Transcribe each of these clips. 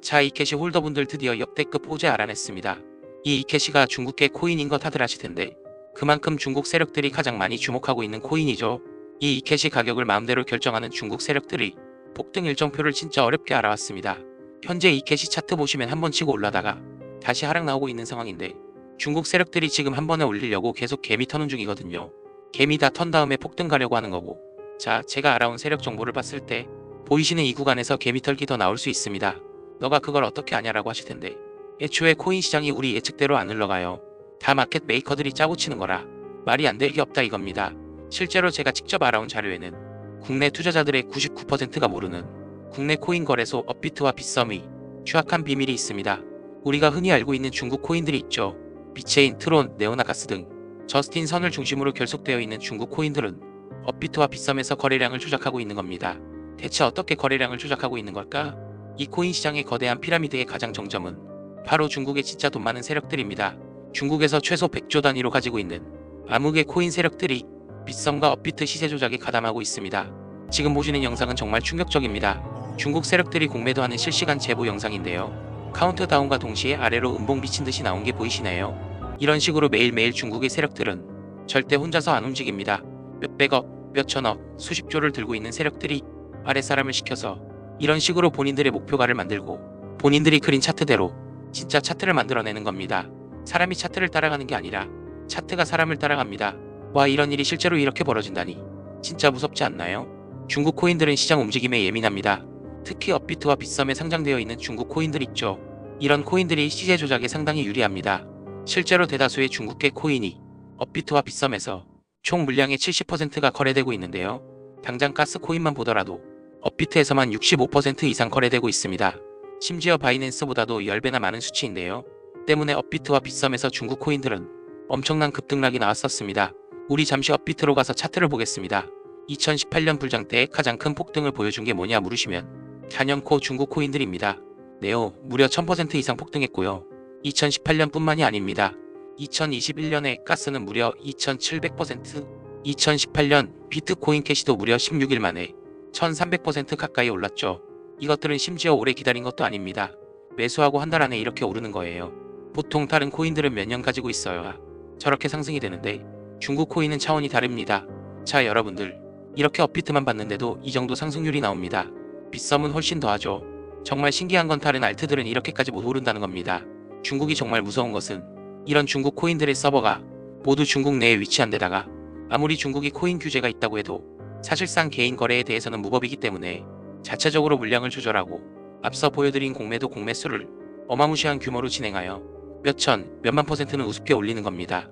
자, 이캐시 홀더분들 드디어 역대급 호재 알아냈습니다. 이 이캐시가 중국계 코인인 거 다들 아시텐데 그만큼 중국 세력들이 가장 많이 주목하고 있는 코인이죠. 이 이캐시 가격을 마음대로 결정하는 중국 세력들이 폭등 일정표를 진짜 어렵게 알아왔습니다. 현재 이캐시 차트 보시면 한 번 치고 올라다가 다시 하락 나오고 있는 상황인데 중국 세력들이 지금 한 번에 올리려고 계속 개미 터는 중이거든요. 개미 다 턴 다음에 폭등 가려고 하는 거고, 자, 제가 알아온 세력 정보를 봤을 때 보이시는 이 구간에서 개미 털기 더 나올 수 있습니다. 너가 그걸 어떻게 아냐라고 하실 텐데 애초에 코인 시장이 우리 예측대로 안 흘러가요. 다 마켓 메이커들이 짜고 치는 거라 말이 안 될 게 없다 이겁니다. 실제로 제가 직접 알아온 자료에는 국내 투자자들의 99%가 모르는 국내 코인 거래소 업비트와 빗썸의 추악한 비밀이 있습니다. 우리가 흔히 알고 있는 중국 코인들이 있죠. 비체인, 트론, 네오나가스 등 저스틴 선을 중심으로 결속되어 있는 중국 코인들은 업비트와 빗썸에서 거래량을 조작하고 있는 겁니다. 대체 어떻게 거래량을 조작하고 있는 걸까? 이 코인 시장의 거대한 피라미드의 가장 정점은 바로 중국의 진짜 돈 많은 세력들입니다. 중국에서 최소 100조 단위로 가지고 있는 암흑의 코인 세력들이 빗썸과 업비트 시세 조작에 가담하고 있습니다. 지금 보시는 영상은 정말 충격적입니다. 중국 세력들이 공매도하는 실시간 제보 영상인데요. 카운트다운과 동시에 아래로 음봉 비친 듯이 나온 게 보이시나요? 이런 식으로 매일매일 중국의 세력들은 절대 혼자서 안 움직입니다. 몇백억, 몇천억, 수십조를 들고 있는 세력들이 아랫사람을 시켜서 이런 식으로 본인들의 목표가를 만들고 본인들이 그린 차트대로 진짜 차트를 만들어내는 겁니다. 사람이 차트를 따라가는 게 아니라 차트가 사람을 따라갑니다. 와, 이런 일이 실제로 이렇게 벌어진다니 진짜 무섭지 않나요? 중국 코인들은 시장 움직임에 예민합니다. 특히 업비트와 빗썸에 상장되어 있는 중국 코인들 있죠. 이런 코인들이 시세 조작에 상당히 유리합니다. 실제로 대다수의 중국계 코인이 업비트와 빗썸에서 총 물량의 70%가 거래되고 있는데요. 당장 가스 코인만 보더라도 업비트에서만 65% 이상 거래되고 있습니다. 심지어 바이낸스보다도 10배나 많은 수치인데요. 때문에 업비트와 빗썸에서 중국 코인들은 엄청난 급등락이 나왔었습니다. 우리 잠시 업비트로 가서 차트를 보겠습니다. 2018년 불장 때 가장 큰 폭등을 보여준 게 뭐냐 물으시면 단연코 중국 코인들입니다. 네오 무려 1000% 이상 폭등했고요. 2018년 뿐만이 아닙니다. 2021년에 가스는 무려 2700%, 2018년 비트코인 캐시도 무려 16일 만에 1300% 가까이 올랐죠. 이것들은 심지어 오래 기다린 것도 아닙니다. 매수하고 한 달 안에 이렇게 오르는 거예요. 보통 다른 코인들은 몇 년 가지고 있어야 저렇게 상승이 되는데 중국 코인은 차원이 다릅니다. 자, 여러분들 이렇게 업비트만 봤는데도 이 정도 상승률이 나옵니다. 빗썸은 훨씬 더하죠. 정말 신기한 건 다른 알트들은 이렇게까지 못 오른다는 겁니다. 중국이 정말 무서운 것은 이런 중국 코인들의 서버가 모두 중국 내에 위치한 데다가 아무리 중국이 코인 규제가 있다고 해도 사실상 개인 거래에 대해서는 무법이기 때문에 자체적으로 물량을 조절하고 앞서 보여드린 공매도 공매수를 어마무시한 규모로 진행하여 몇천, 몇만 %는 우습게 올리는 겁니다.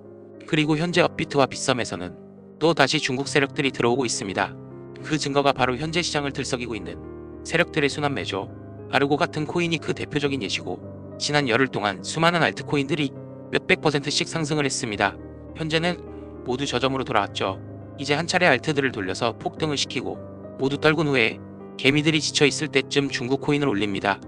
그리고 현재 업비트와 빗썸에서는 또 다시 중국 세력들이 들어오고 있습니다. 그 증거가 바로 현재 시장을 들썩이고 있는 세력들의 순환매죠. 아르고 같은 코인이 그 대표적인 예시고 지난 열흘 동안 수많은 알트코인들이 몇백 %씩 상승을 했습니다. 현재는 모두 저점으로 돌아왔죠. 이제 한 차례 알트들을 돌려서 폭등을 시키고 모두 떨군 후에 개미들이 지쳐있을 때쯤 중국 코인을 올립니다.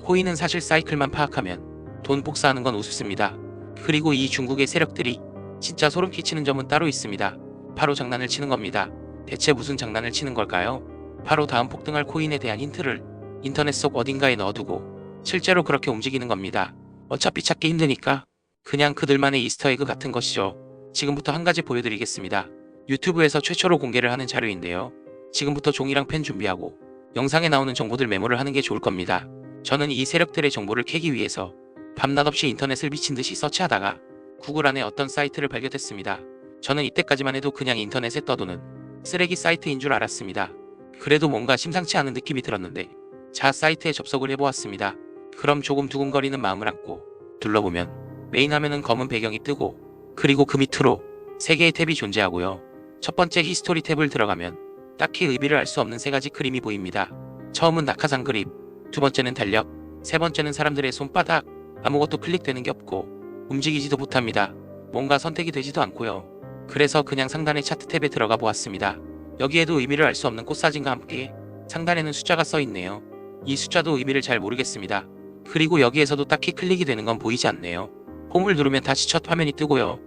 코인은 사실 사이클만 파악하면 돈 복사하는 건 우습습니다. 그리고 이 중국의 세력들이 진짜 소름 끼치는 점은 따로 있습니다. 바로 장난을 치는 겁니다. 대체 무슨 장난을 치는 걸까요? 바로 다음 폭등할 코인에 대한 힌트를 인터넷 속 어딘가에 넣어두고 실제로 그렇게 움직이는 겁니다. 어차피 찾기 힘드니까 그냥 그들만의 이스터에그 같은 것이죠. 지금부터 한 가지 보여드리겠습니다. 유튜브에서 최초로 공개를 하는 자료인데요. 지금부터 종이랑 펜 준비하고 영상에 나오는 정보들 메모를 하는 게 좋을 겁니다. 저는 이 세력들의 정보를 캐기 위해서 밤낮 없이 인터넷을 미친 듯이 서치하다가 구글 안에 어떤 사이트를 발견했습니다. 저는 이때까지만 해도 그냥 인터넷에 떠도는 쓰레기 사이트인 줄 알았습니다. 그래도 뭔가 심상치 않은 느낌이 들었는데 자, 사이트에 접속을 해보았습니다. 그럼 조금 두근거리는 마음을 안고 둘러보면 메인 화면은 검은 배경이 뜨고 그리고 그 밑으로 3개의 탭이 존재하고요. 첫 번째 히스토리 탭을 들어가면 딱히 의미를 알 수 없는 3가지 그림이 보입니다. 처음은 낙하산 그림, 두 번째는 달력, 세 번째는 사람들의 손바닥. 아무것도 클릭되는 게 없고 움직이지도 못합니다. 뭔가 선택이 되지도 않고요. 그래서 그냥 상단의 차트 탭에 들어가 보았습니다. 여기에도 의미를 알 수 없는 꽃사진과 함께 상단에는 숫자가 써 있네요. 이 숫자도 의미를 잘 모르겠습니다. 그리고 여기에서도 딱히 클릭이 되는 건 보이지 않네요. 홈을 누르면 다시 첫 화면이 뜨고요.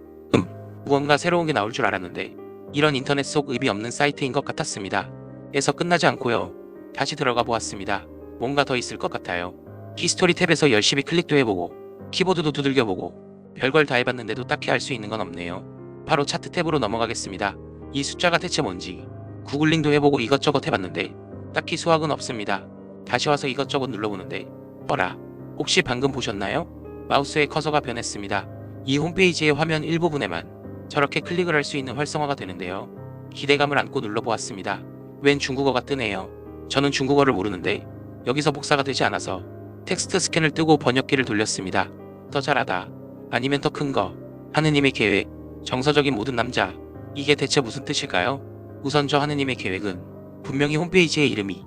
무언가 새로운 게 나올 줄 알았는데 이런 인터넷 속 의미 없는 사이트인 것 같았습니다. 에서 끝나지 않고요. 다시 들어가 보았습니다. 뭔가 더 있을 것 같아요. 히스토리 탭에서 열심히 클릭도 해보고 키보드도 두들겨보고 별걸 다 해봤는데도 딱히 알 수 있는 건 없네요. 바로 차트 탭으로 넘어가겠습니다. 이 숫자가 대체 뭔지 구글링도 해보고 이것저것 해봤는데 딱히 수확은 없습니다. 다시 와서 이것저것 눌러보는데 어라, 혹시 방금 보셨나요? 마우스의 커서가 변했습니다. 이 홈페이지의 화면 일부분에만 저렇게 클릭을 할 수 있는 활성화가 되는데요. 기대감을 안고 눌러보았습니다. 웬 중국어가 뜨네요. 저는 중국어를 모르는데 여기서 복사가 되지 않아서 텍스트 스캔을 뜨고 번역기를 돌렸습니다. 더 잘하다, 아니면 더 큰 거, 하느님의 계획, 정서적인 모든 남자, 이게 대체 무슨 뜻일까요? 우선 저 하느님의 계획은 분명히 홈페이지의 이름이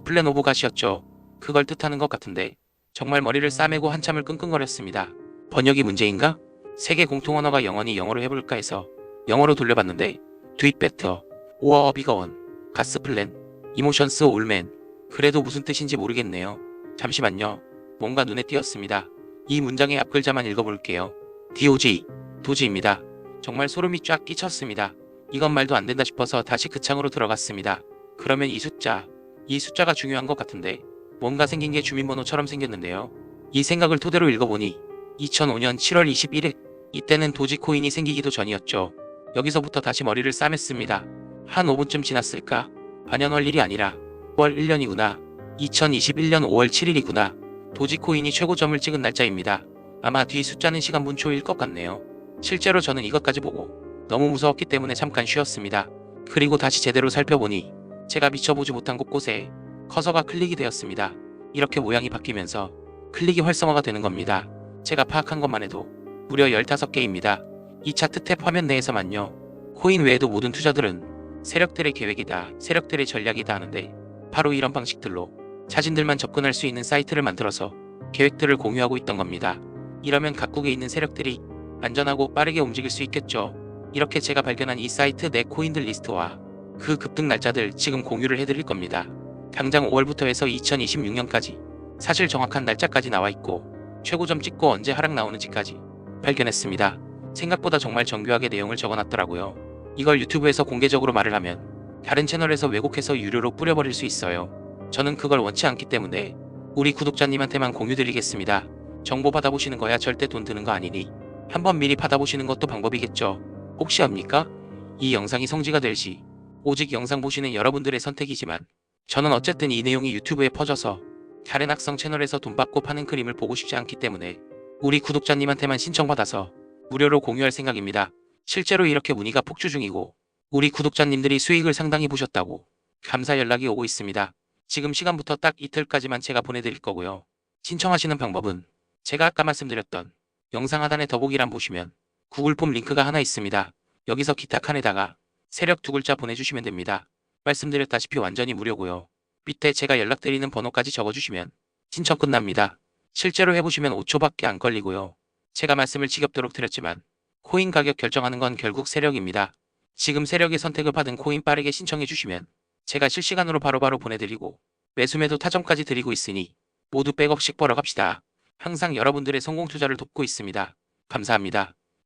플랜 오브 갓이었죠. 그걸 뜻하는 것 같은데 정말 머리를 싸매고 한참을 끙끙거렸습니다. 번역이 문제인가? 세계 공통 언어가 영어니 영어로 해볼까 해서 영어로 돌려봤는데 Do it better, or a bigger one, 가스 플랜, 이모션스 올맨, 그래도 무슨 뜻인지 모르겠네요. 잠시만요. 뭔가 눈에 띄었습니다. 이 문장의 앞글자만 읽어볼게요. DOG, 도지입니다. 정말 소름이 쫙 끼쳤습니다. 이건 말도 안 된다 싶어서 다시 그 창으로 들어갔습니다. 그러면 이 숫자가 중요한 것 같은데 뭔가 생긴 게 주민번호처럼 생겼는데요. 이 생각을 토대로 읽어보니 2005년 7월 21일, 이때는 도지코인이 생기기도 전이었죠. 여기서부터 다시 머리를 싸맸습니다. 한 5분쯤 지났을까? 반년월 일이 아니라 5월 1년이구나. 2021년 5월 7일이구나. 도지코인이 최고점을 찍은 날짜입니다. 아마 뒤 숫자는 시간분 초일 것 같네요. 실제로 저는 이것까지 보고 너무 무서웠기 때문에 잠깐 쉬었습니다. 그리고 다시 제대로 살펴보니 제가 미쳐보지 못한 곳곳에 커서가 클릭이 되었습니다. 이렇게 모양이 바뀌면서 클릭이 활성화가 되는 겁니다. 제가 파악한 것만 해도 무려 15개입니다. 이 차트 탭 화면 내에서만요. 코인 외에도 모든 투자들은 세력들의 계획이다, 세력들의 전략이다 하는데 바로 이런 방식들로 자신들만 접근할 수 있는 사이트를 만들어서 계획들을 공유하고 있던 겁니다. 이러면 각국에 있는 세력들이 안전하고 빠르게 움직일 수 있겠죠. 이렇게 제가 발견한 이 사이트 내 코인들 리스트와 그 급등 날짜들 지금 공유를 해드릴 겁니다. 당장 5월부터 해서 2026년까지 사실 정확한 날짜까지 나와 있고 최고점 찍고 언제 하락 나오는지까지 발견했습니다. 생각보다 정말 정교하게 내용을 적어놨더라고요. 이걸 유튜브에서 공개적으로 말을 하면 다른 채널에서 왜곡해서 유료로 뿌려버릴 수 있어요. 저는 그걸 원치 않기 때문에 우리 구독자님한테만 공유드리겠습니다. 정보 받아보시는 거야 절대 돈 드는 거 아니니 한번 미리 받아보시는 것도 방법이겠죠. 혹시 압니까? 이 영상이 성지가 될 시 오직 영상 보시는 여러분들의 선택이지만 저는 어쨌든 이 내용이 유튜브에 퍼져서 다른 악성 채널에서 돈 받고 파는 그림을 보고 싶지 않기 때문에 우리 구독자님한테만 신청받아서 무료로 공유할 생각입니다. 실제로 이렇게 문의가 폭주 중이고 우리 구독자님들이 수익을 상당히 보셨다고 감사 연락이 오고 있습니다. 지금 시간부터 딱 이틀까지만 제가 보내드릴 거고요. 신청하시는 방법은 제가 아까 말씀드렸던 영상 하단에 더보기란 보시면 구글 폼 링크가 하나 있습니다. 여기서 기타 칸에다가 세력 2글자 보내주시면 됩니다. 말씀드렸다시피 완전히 무료고요. 밑에 제가 연락드리는 번호까지 적어주시면 신청 끝납니다. 실제로 해보시면 5초밖에 안 걸리고요. 제가 말씀을 지겹도록 드렸지만 코인 가격 결정하는 건 결국 세력입니다. 지금 세력의 선택을 받은 코인 빠르게 신청해 주시면 제가 실시간으로 바로바로 보내드리고 매수매도 타점까지 드리고 있으니 모두 백억씩 벌어갑시다. 항상 여러분들의 성공 투자를 돕고 있습니다. 감사합니다.